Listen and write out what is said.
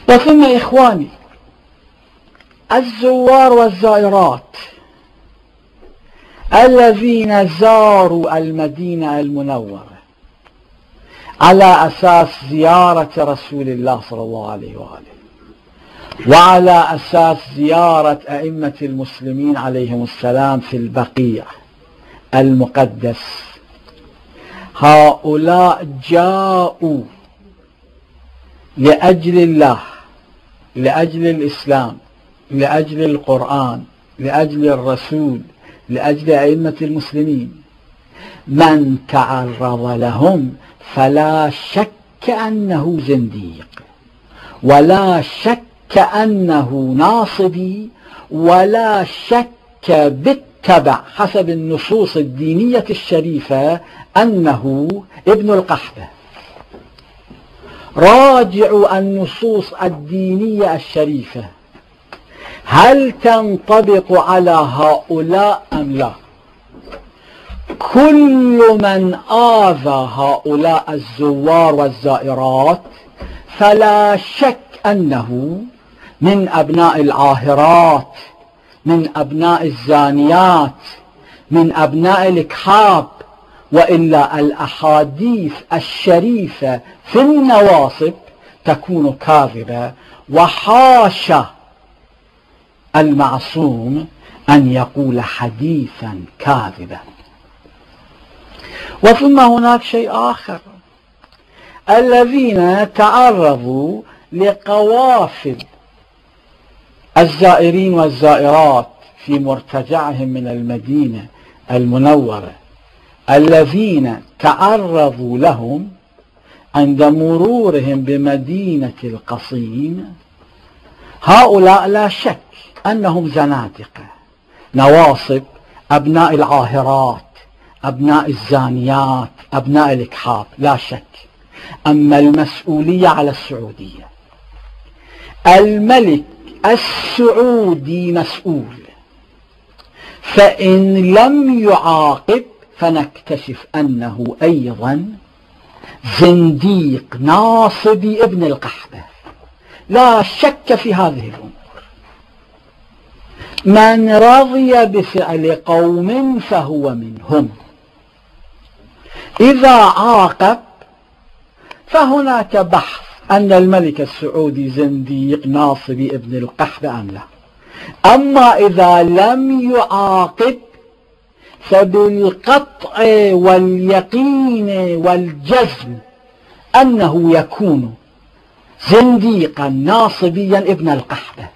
وثم إخواني الزوار والزائرات الذين زاروا المدينة المنورة على أساس زيارة رسول الله صلى الله عليه وآله، وعلى أساس زيارة أئمة المسلمين عليهم السلام في البقيع المقدس، هؤلاء جاءوا لأجل الله، لأجل الإسلام، لأجل القرآن، لأجل الرسول، لأجل أئمة المسلمين. من تعرض لهم فلا شك أنه زنديق، ولا شك أنه ناصبي، ولا شك بالتبع حسب النصوص الدينية الشريفة أنه ابن القحبة. راجعوا النصوص الدينية الشريفة، هل تنطبق على هؤلاء أم لا؟ كل من آذى هؤلاء الزوار والزائرات فلا شك أنه من أبناء العاهرات، من أبناء الزانيات، من أبناء الإكحاب. وإلا الأحاديث الشريفة في النواصب تكون كاذبة، وحاشا المعصوم أن يقول حديثا كاذبا. وثم هناك شيء آخر، الذين تعرضوا لقوافل الزائرين والزائرات في مرتجعهم من المدينة المنورة، الذين تعرضوا لهم عند مرورهم بمدينة القصيم، هؤلاء لا شك أنهم زنادقة، نواصب، أبناء العاهرات، أبناء الزانيات، أبناء الإكحاب، لا شك. أما المسؤولية على السعودية، الملك السعودي مسؤول، فإن لم يعاقب فنكتشف أنه أيضا زنديق ناصبي ابن القحبة، لا شك في هذه الأمور. من رضي بفعل قوم فهو منهم، إذا عاقب فهناك بحث أن الملك السعودي زنديق ناصبي ابن القحبة أم لا. أما إذا لم يعاقب فبالقطع واليقين والجزم أنه يكون زنديقا ناصبيا ابن القحبة.